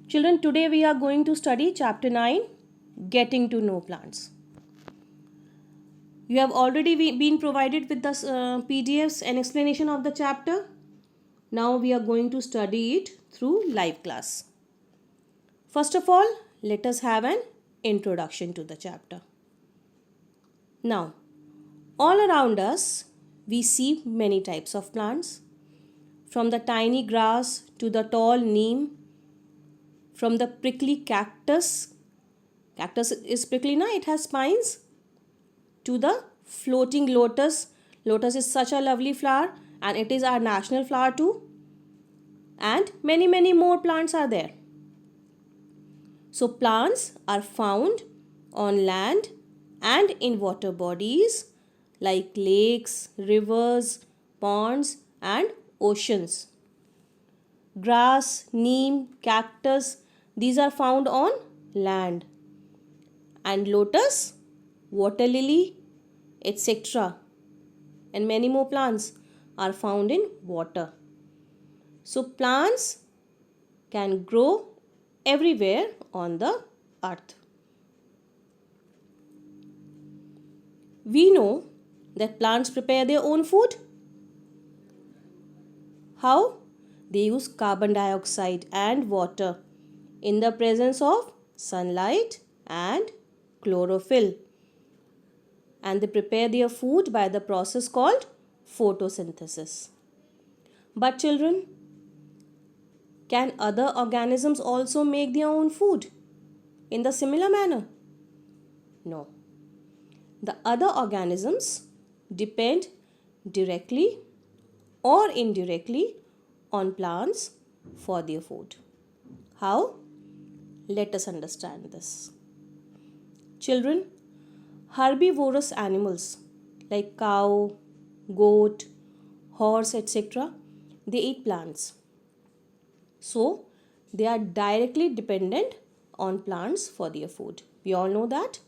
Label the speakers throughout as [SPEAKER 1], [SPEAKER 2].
[SPEAKER 1] Children, today we are going to study chapter 9, Getting to Know Plants. You have already been provided with the PDFs and explanation of the chapter. Now we are going to study it through live class. First of all, let us have an introduction to the chapter. Now, all around us, we see many types of plants, from the tiny grass to the tall neem, from the prickly cactus. Cactus is prickly, na? It has spines. To the floating lotus. Lotus is such a lovely flower and it is our national flower too. And many more plants are there. So plants are found on land and in water bodies like lakes, rivers, ponds and oceans. Grass, neem, cactus, these are found on land. And lotus, water lily, etc. and many more plants are found in water. So plants can grow everywhere on the earth. We know that plants prepare their own food. How? They use carbon dioxide and water in the presence of sunlight and chlorophyll. And they prepare their food by the process called photosynthesis. But children, can other organisms also make their own food in the similar manner? No. The other organisms depend directly or indirectly on plants for their food. How? Let us understand this. Children, herbivorous animals like cow, goat, horse, etc., they eat plants. So, they are directly dependent on plants for their food. We all know that.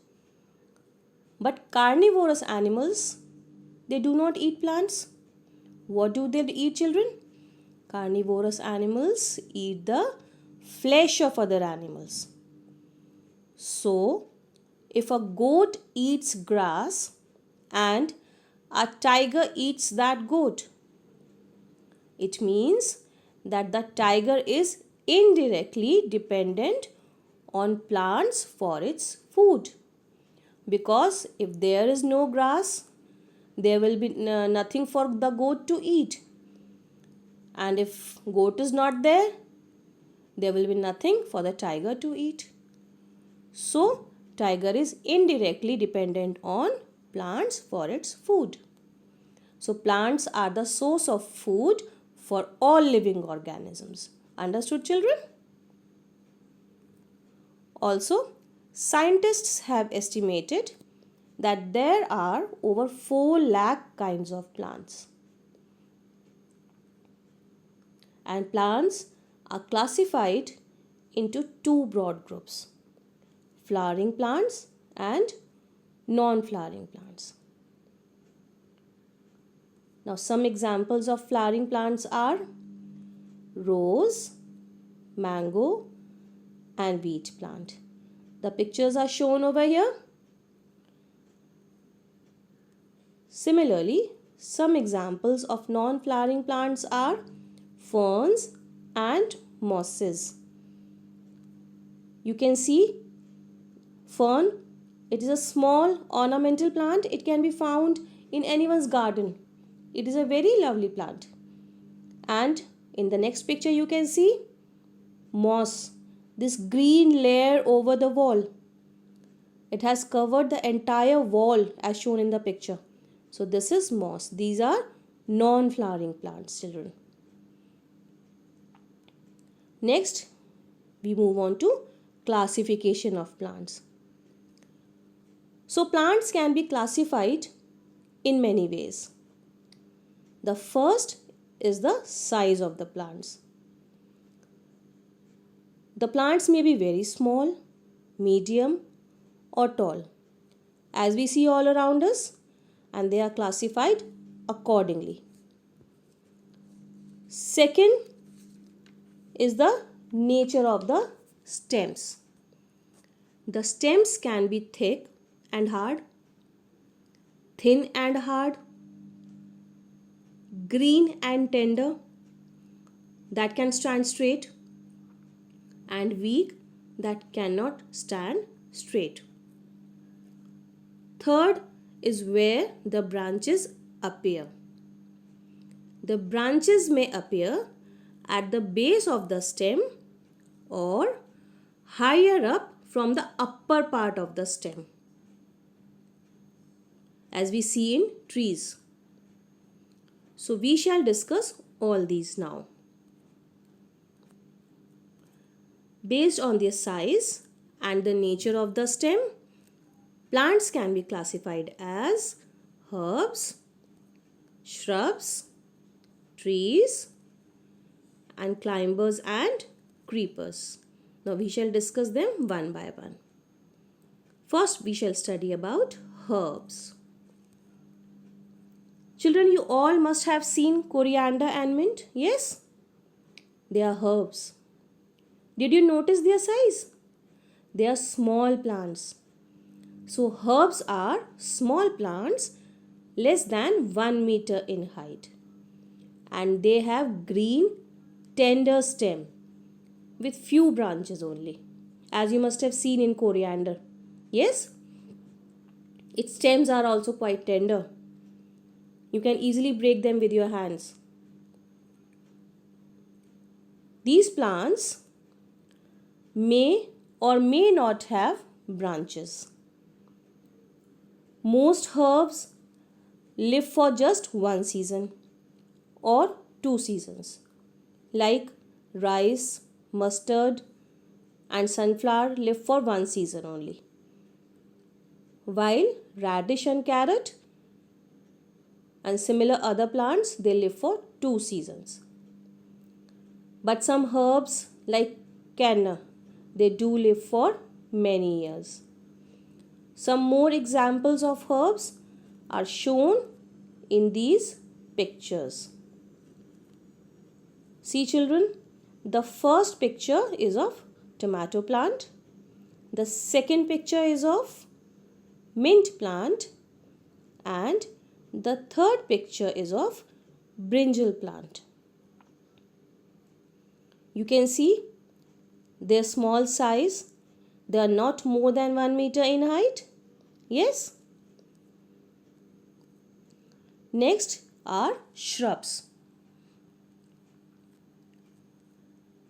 [SPEAKER 1] But carnivorous animals, they do not eat plants. What do they eat, children? Carnivorous animals eat the flesh of other animals. So, if a goat eats grass and a tiger eats that goat, it means that the tiger is indirectly dependent on plants for its food. Because if there is no grass, there will be nothing for the goat to eat. And if goat is not there, there will be nothing for the tiger to eat. So, tiger is indirectly dependent on plants for its food. So, plants are the source of food for all living organisms. Understood, children? Also, scientists have estimated that there are over 4 lakh kinds of plants. And plants are classified into 2 broad groups: flowering plants and non-flowering plants. Now, some examples of flowering plants are rose, mango and wheat plant. The pictures are shown over here. Similarly, some examples of non-flowering plants are ferns and mosses. You can see fern. It is a small ornamental plant. It can be found in anyone's garden. It is a very lovely plant. And in the next picture you can see moss. This green layer over the wall. It has covered the entire wall as shown in the picture. So this is moss. These are non-flowering plants, children. Next, we move on to classification of plants. So plants can be classified in many ways. The first is the size of the plants. The plants may be very small, medium or tall, as we see all around us, and they are classified accordingly. Second is the nature of the stems. The stems can be thick and hard, thin and hard, green and tender, that can stand straight, and weak, that cannot stand straight. Third is where the branches appear. The branches may appear at the base of the stem or higher up from the upper part of the stem, as we see in trees. So we shall discuss all these now. Based on their size and the nature of the stem, plants can be classified as herbs, shrubs, trees, and climbers and creepers. Now we shall discuss them one by one. First, we shall study about herbs. Children, you all must have seen coriander and mint. Yes? They are herbs. Did you notice their size? They are small plants. So herbs are small plants less than 1 meter in height. And they have green, tender stem with few branches only, as you must have seen in coriander. Yes? Its stems are also quite tender. You can easily break them with your hands. These plants may or may not have branches. Most herbs live for just one season or 2 seasons, like rice, mustard, and sunflower live for 1 season only, while radish and carrot and similar other plants, they live for 2 seasons. But some herbs like canna, they do live for many years. Some more examples of herbs are shown in these pictures. See children, the first picture is of tomato plant. The second picture is of mint plant. And the third picture is of brinjal plant. You can see their small size. They are not more than 1 meter in height. Yes? Next are shrubs.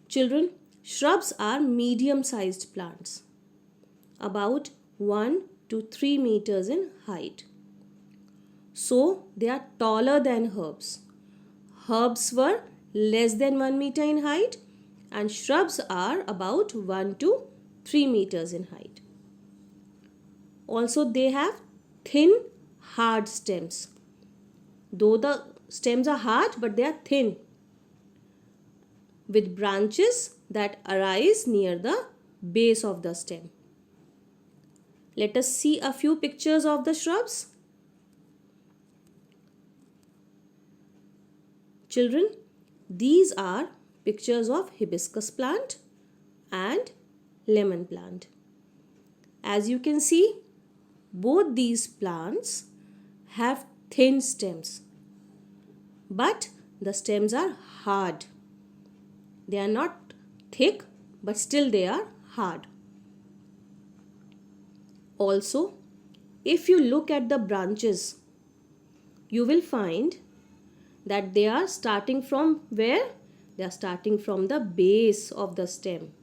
[SPEAKER 1] Children, shrubs are medium-sized plants, about 1 to 3 meters in height. So, they are taller than herbs. Herbs were less than 1 meter in height and shrubs are about 1 to 3 meters in height. Also, they have thin, hard stems. Though the stems are hard, but they are thin, with branches that arise near the base of the stem. Let us see a few pictures of the shrubs. Children, these are pictures of hibiscus plant and lemon plant. As you can see, both these plants have thin stems, but the stems are hard. They are not thick, but still they are hard. Also, if you look at the branches, you will find that they are starting from where? They are starting from the base of the stem,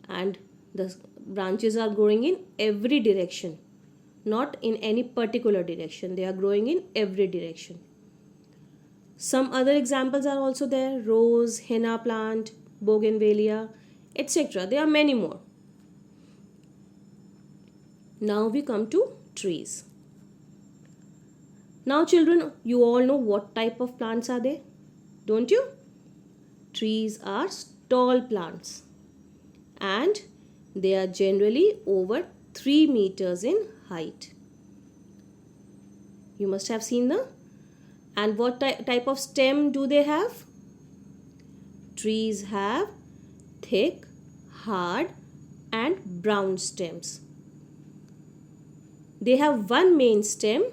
[SPEAKER 1] and the branches are growing in every direction, not in any particular direction. They are growing in every direction. Some other examples are also there: rose, henna plant, bougainvillea, etc. There are many more. Now we come to trees. Now children, you all know what type of plants are they, don't you? Trees are tall plants and they are generally over 3 meters in height. You must have seen them. And what type of stem do they have? Trees have thick, hard and brown stems. They have one main stem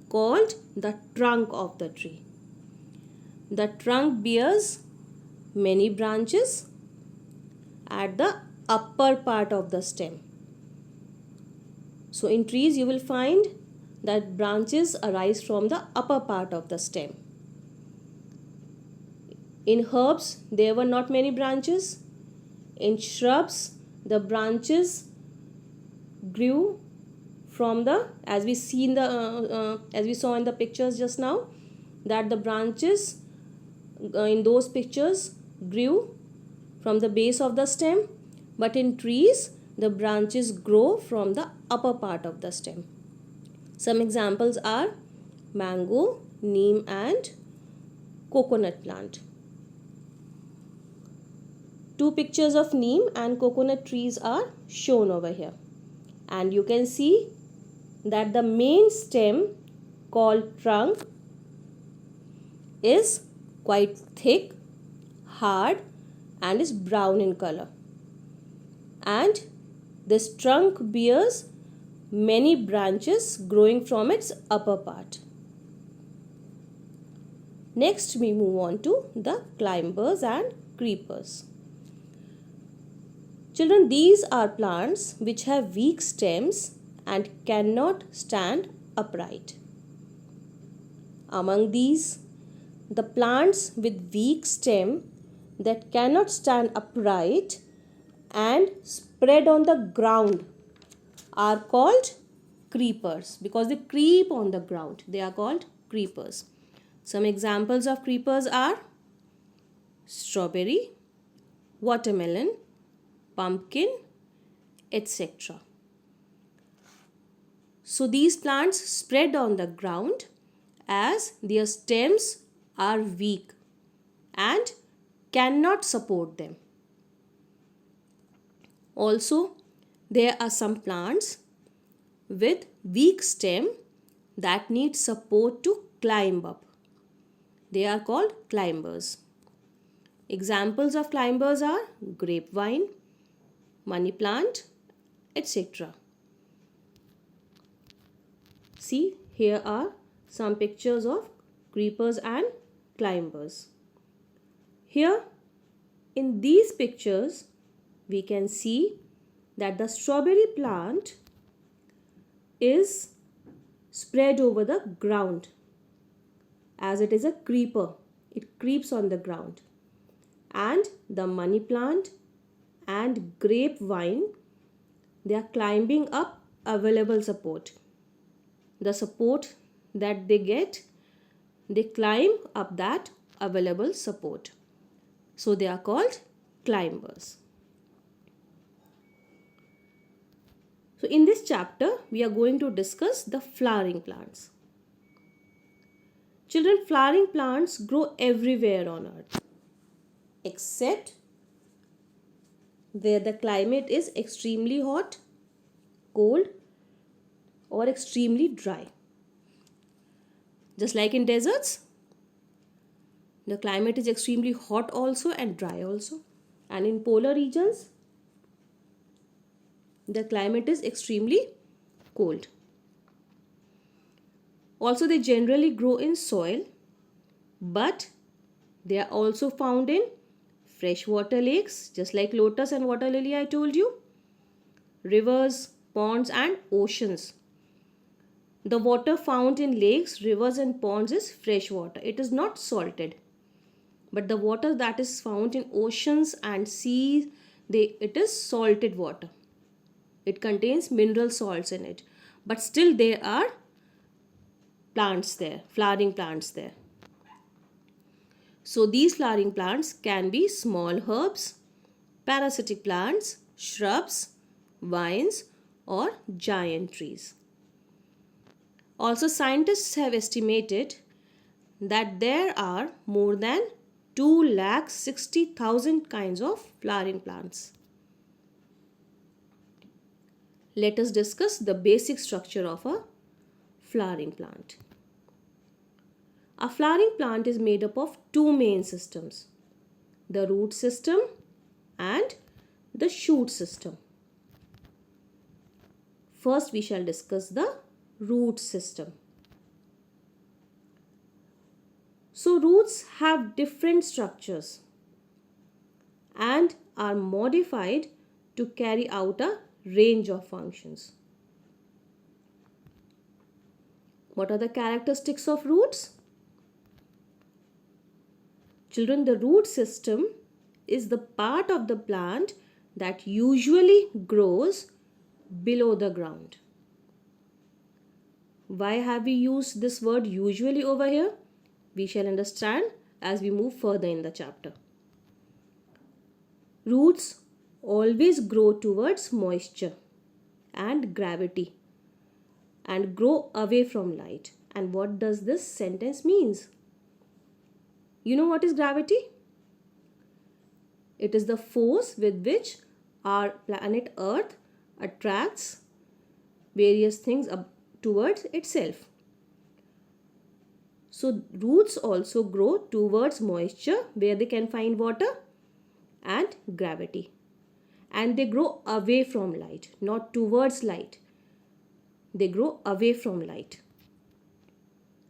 [SPEAKER 1] called the trunk of the tree. The trunk bears many branches at the upper part of the stem. So in trees you will find that branches arise from the upper part of the stem. In herbs there were not many branches. In shrubs the branches grew from the, as we saw in the pictures just now, that the branches in those pictures grew from the base of the stem, but in trees the branches grow from the upper part of the stem. Some examples are mango, neem and coconut plant. Two pictures of neem and coconut trees are shown over here, and you can see that the main stem called trunk is quite thick, hard and is brown in color, and this trunk bears many branches growing from its upper part. Next we move on to the climbers and creepers. Children, these are plants which have weak stems and cannot stand upright. Among these, the plants with weak stem that cannot stand upright and spread on the ground are called creepers, because they creep on the ground. They are called creepers. Some examples of creepers are strawberry, watermelon, pumpkin, etc. So these plants spread on the ground as their stems are weak and cannot support them. Also, there are some plants with weak stem that need support to climb up. They are called climbers. Examples of climbers are grapevine, money plant, etc. See, here are some pictures of creepers and climbers. Here in these pictures we can see that the strawberry plant is spread over the ground as it is a creeper. It creeps on the ground. And the money plant and grapevine, they are climbing up available support. The support that they get, they climb up that available support. So they are called climbers. So in this chapter, we are going to discuss the flowering plants. Children, flowering plants grow everywhere on earth, except where the climate is extremely hot, cold, or extremely dry. Just like in deserts, the climate is extremely hot also and dry also. And in polar regions, the climate is extremely cold. Also, they generally grow in soil, but they are also found in freshwater lakes, just like lotus and water lily I told you, rivers, ponds and oceans. The water found in lakes, rivers and ponds is fresh water. It is not salted. But the water that is found in oceans and seas, it is salted water. It contains mineral salts in it. But still there are plants there, flowering plants there. So these flowering plants can be small herbs, parasitic plants, shrubs, vines or giant trees. Also, scientists have estimated that there are more than 260,000 kinds of flowering plants. Let us discuss the basic structure of a flowering plant. A flowering plant is made up of two main systems, the root system and the shoot system. First, we shall discuss the root system. So, roots have different structures and are modified to carry out a range of functions. What are the characteristics of roots? Children, the root system is the part of the plant that usually grows below the ground. Why have we used this word usually over here? We shall understand as we move further in the chapter. Roots always grow towards moisture and gravity and grow away from light. And what does this sentence means? You know what is gravity? It is the force with which our planet Earth attracts various things towards itself. So roots also grow towards moisture where they can find water and gravity. And they grow away from light, not towards light. They grow away from light.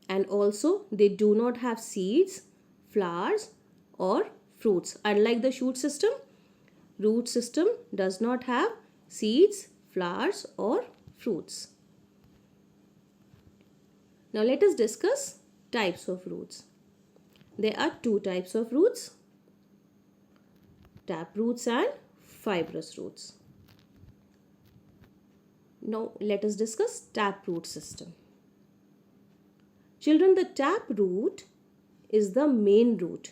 [SPEAKER 1] And also they do not have seeds, flowers or fruits. Unlike the shoot system, root system does not have seeds, flowers or fruits. Now let us discuss types of roots. There are two types of roots: tap roots and fibrous roots. Now let us discuss tap root system. Children, the tap root is the main root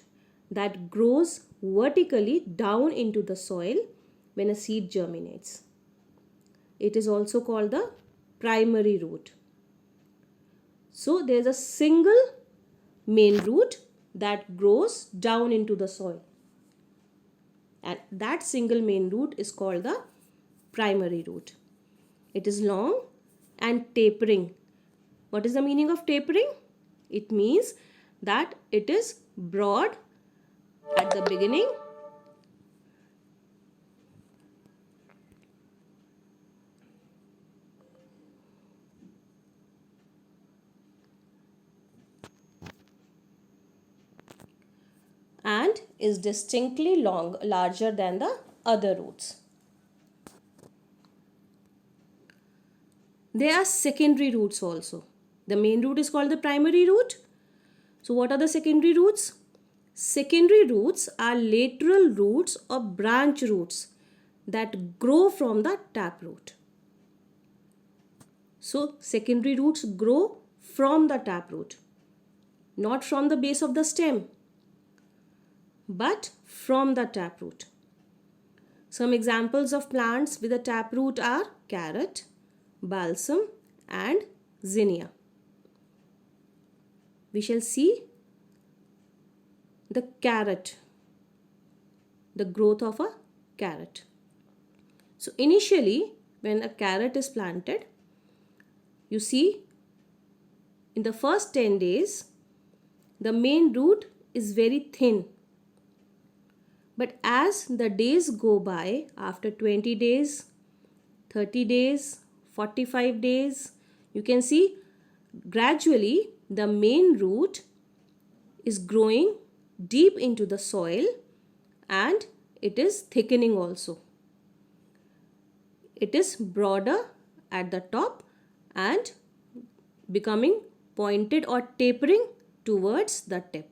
[SPEAKER 1] that grows vertically down into the soil when a seed germinates. It is also called the primary root. So there is a single main root that grows down into the soil. And that single main root is called the primary root. It is long and tapering. What is the meaning of tapering? It means that it is broad at the beginning and is distinctly larger than the other roots. There are secondary roots also. The main root is called the primary root. So what are the secondary roots? Secondary roots are lateral roots or branch roots that grow from the taproot. So secondary roots grow from the taproot, not from the base of the stem, but from the taproot. Some examples of plants with a taproot are carrot, balsam and zinnia. We shall see the carrot, the growth of a carrot. So initially when a carrot is planted, you see in the first 10 days the main root is very thin. But as the days go by, after 20 days, 30 days, 45 days, you can see gradually the main root is growing deep into the soil and it is thickening also. It is broader at the top and becoming pointed or tapering towards the tip.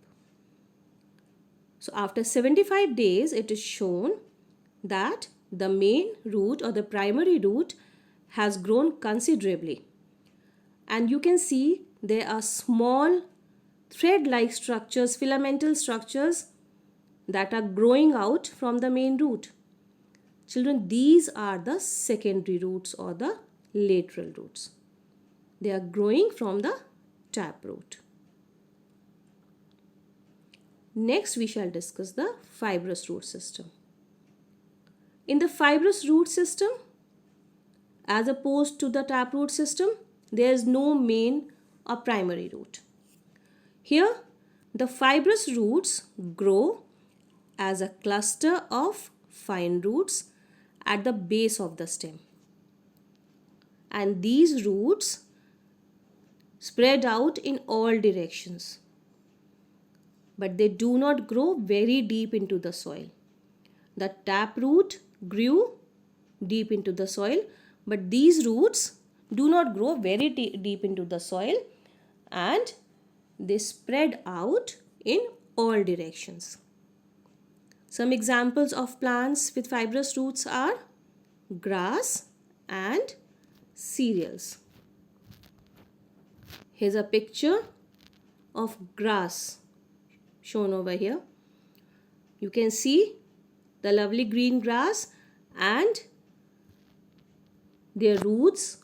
[SPEAKER 1] So after 75 days, it is shown that the main root or the primary root has grown considerably. And you can see there are small thread-like structures, filamental structures that are growing out from the main root. Children, these are the secondary roots or the lateral roots. They are growing from the taproot. Next, we shall discuss the fibrous root system. In the fibrous root system, as opposed to the taproot system, there is no main or primary root. Here, the fibrous roots grow as a cluster of fine roots at the base of the stem. And these roots spread out in all directions. But they do not grow very deep into the soil. The taproot grew deep into the soil, but these roots do not grow very deep into the soil, and they spread out in all directions. Some examples of plants with fibrous roots are grass and cereals. Here's a picture of grass shown over here. You can see the lovely green grass, and their roots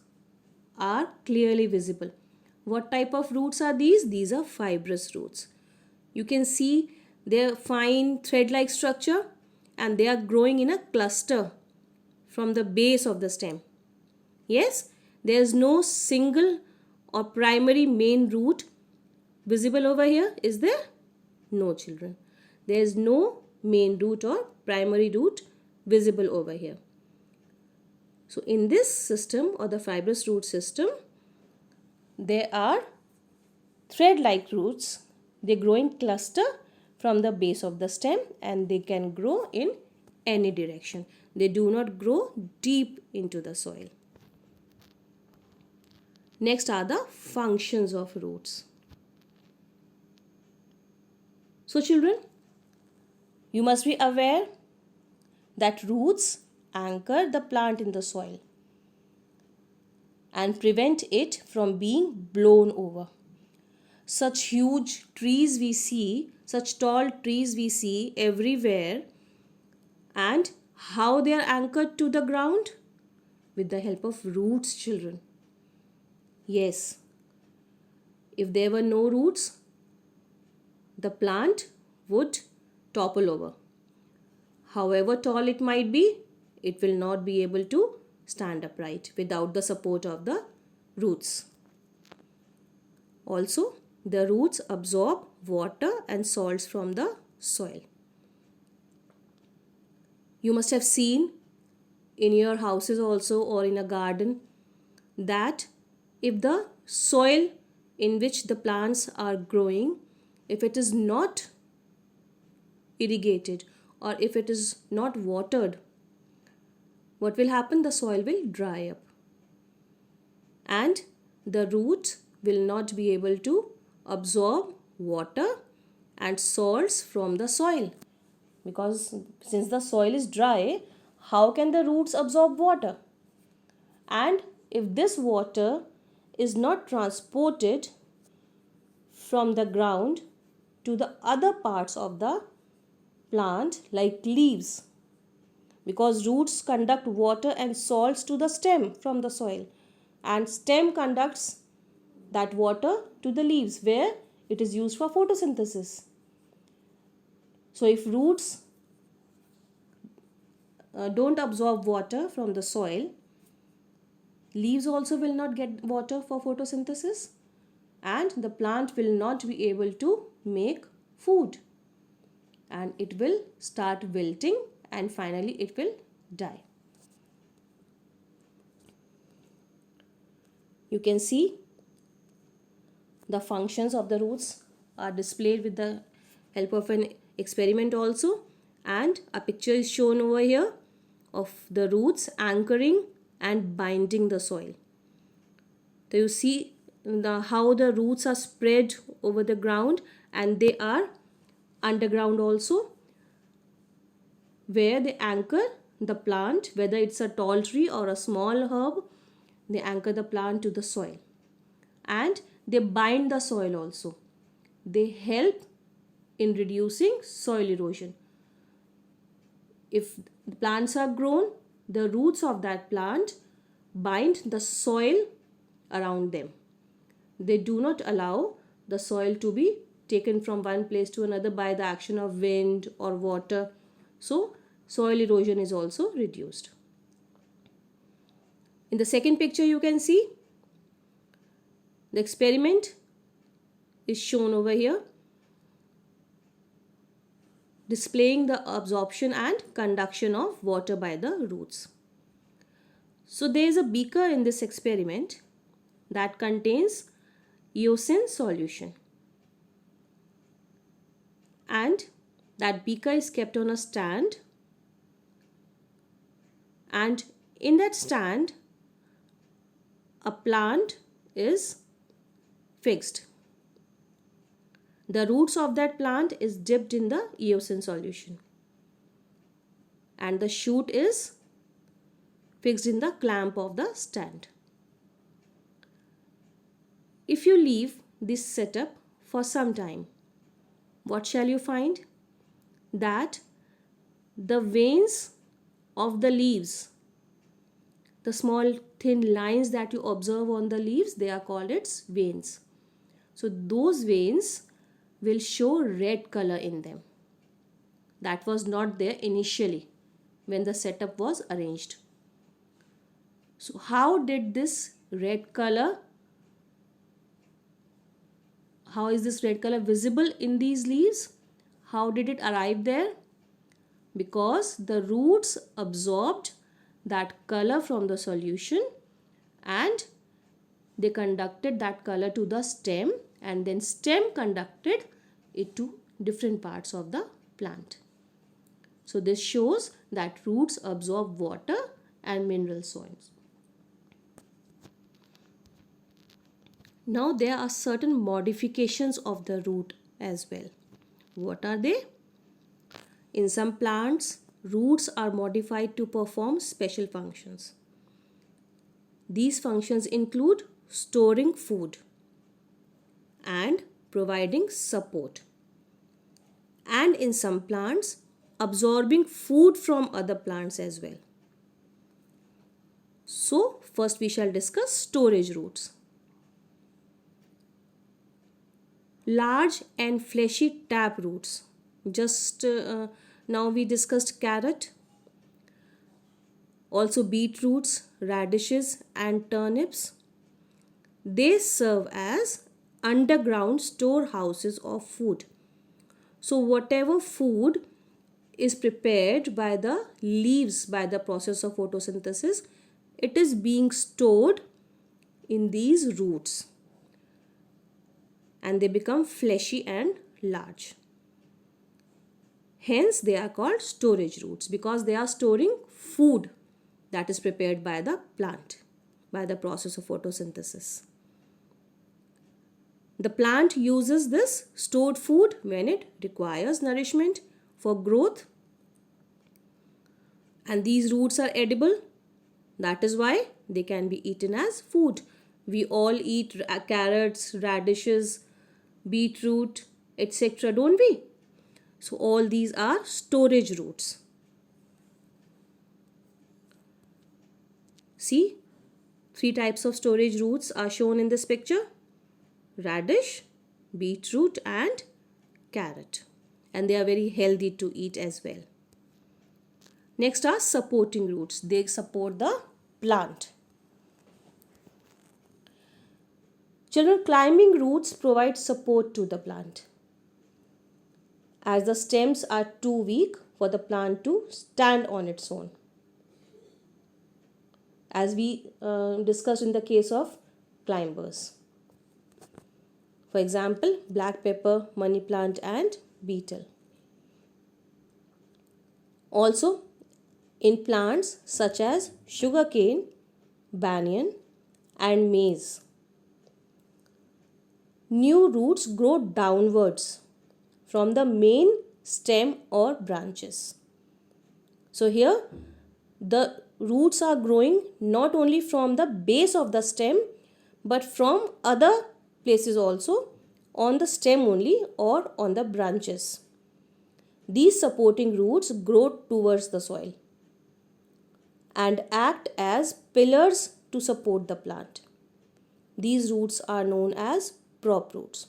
[SPEAKER 1] are clearly visible. What type of roots are these? These are fibrous roots. You can see their fine thread-like structure, and they are growing in a cluster from the base of the stem. Yes, there is no single or primary main root visible over here, is there? No, children. There is no main root or primary root visible over here. So in this system, or the fibrous root system, there are thread-like roots. They grow in cluster from the base of the stem, and they can grow in any direction. They do not grow deep into the soil. Next are the functions of roots. So children, you must be aware that roots anchor the plant in the soil and prevent it from being blown over. Such huge trees we see, such tall trees we see everywhere, and how they are anchored to the ground? With the help of roots, children. Yes, if there were no roots, the plant would topple over. However tall it might be, it will not be able to stand upright without the support of the roots. Also, the roots absorb water and salts from the soil. You must have seen in your houses also, or in a garden, that if the soil in which the plants are growing, if it is not irrigated or if it is not watered, what will happen? The soil will dry up, and the roots will not be able to absorb water and salts from the soil, because since the soil is dry, how can the roots absorb water? And if this water is not transported from the ground to the other parts of the plant, like leaves, because roots conduct water and salts to the stem from the soil, and stem conducts that water to the leaves where it is used for photosynthesis. So if roots don't absorb water from the soil, leaves also will not get water for photosynthesis, and the plant will not be able to make food, and it will start wilting, and finally it will die. You can see the functions of the roots are displayed with the help of an experiment also, and a picture is shown over here of the roots anchoring and binding the soil. So you see how the roots are spread over the ground, and they are underground also, where they anchor the plant, whether it's a tall tree or a small herb. They anchor the plant to the soil, and they bind the soil also. They help in reducing soil erosion. If the plants are grown, the roots of that plant bind the soil around them. They do not allow the soil to be taken from one place to another by the action of wind or water. So soil erosion is also reduced. In the second picture, you can see the experiment is shown over here. displaying the absorption and conduction of water by the roots. So there is a beaker in this experiment that contains eosin solution, and that beaker is kept on a stand, and in that stand a plant is fixed. The roots of that plant is dipped in the eosin solution, and the shoot is fixed in the clamp of the stand. If you leave this setup for some time, what shall you find? That the veins of the leaves, the small thin lines that you observe on the leaves, they are called its veins. So those veins will show red color in them. That was not there initially when the setup was arranged. So how did this red color, how is this red color visible in these leaves? How did it arrive there? Because the roots absorbed that color from the solution and they conducted that color to the stem, and then stem conducted it to different parts of the plant. So this shows that roots absorb water and mineral salts. Now there are certain modifications of the root as well. What are they? In some plants, roots are modified to perform special functions. These functions include storing food and providing support, and in some plants absorbing food from other plants as well. So first we shall discuss storage roots. Large and fleshy tap roots. Just now we discussed carrot, also beetroots, radishes and turnips. They serve as underground storehouses of food. So whatever food is prepared by the leaves by the process of photosynthesis, it is being stored in these roots, and they become fleshy and large. Hence they are called storage roots, because they are storing food that is prepared by the plant by the process of photosynthesis. The plant uses this stored food when it requires nourishment for growth, and these roots are edible. That is why they can be eaten as food. We all eat carrots, radishes, beetroot, etc., don't we? So all these are storage roots. See, 3 types of storage roots are shown in this picture: radish, beetroot and carrot, and they are very healthy to eat as well. Next are supporting roots. They support the plant. Children, climbing roots provide support to the plant, as the stems are too weak for the plant to stand on its own, as we discussed in the case of climbers. For example, black pepper, money plant and beetle. Also, in plants such as sugarcane, banyan and maize, new roots grow downwards from the main stem or branches. So here the roots are growing not only from the base of the stem but from other places also, on the stem only or on the branches. These supporting roots grow towards the soil and act as pillars to support the plant. These roots are known as prop roots.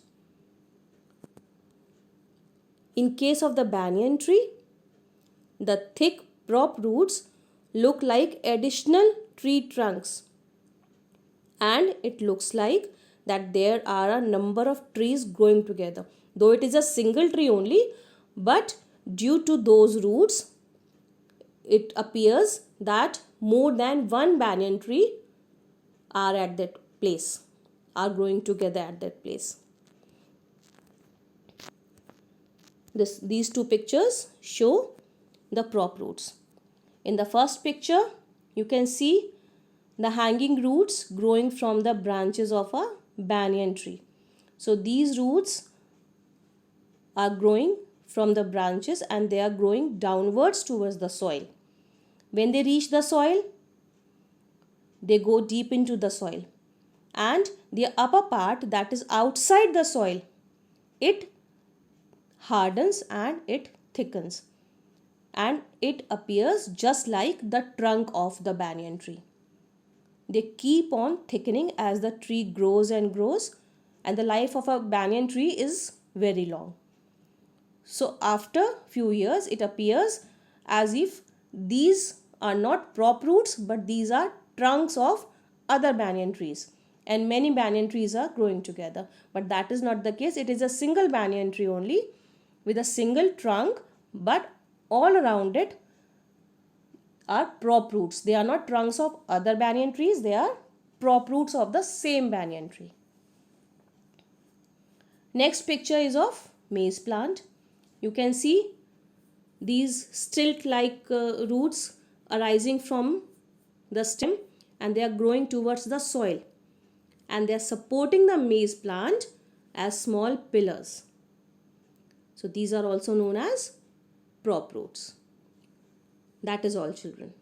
[SPEAKER 1] In case of the banyan tree, the thick prop roots look like additional tree trunks, and it looks like that there are a number of trees growing together. Though it is a single tree only, but due to those roots, it appears that more than one banyan tree are at that place, are growing together at that place. These two pictures show the prop roots. In the first picture, you can see the hanging roots growing from the branches of a banyan tree. So these roots are growing from the branches and they are growing downwards towards the soil. When they reach the soil, they go deep into the soil, and the upper part that is outside the soil, it hardens and it thickens, and it appears just like the trunk of the banyan tree. They keep on thickening as the tree grows and grows, and the life of a banyan tree is very long. So after few years, it appears as if these are not prop roots, but these are trunks of other banyan trees, and many banyan trees are growing together. But that is not the case. It is a single banyan tree only with a single trunk, but all around it are prop roots. They are not trunks of other banyan trees, they are prop roots of the same banyan tree. Next picture is of maize plant. You can see these stilt-like roots arising from the stem, and they are growing towards the soil, and they are supporting the maize plant as small pillars. So these are also known as prop roots. That is all, children.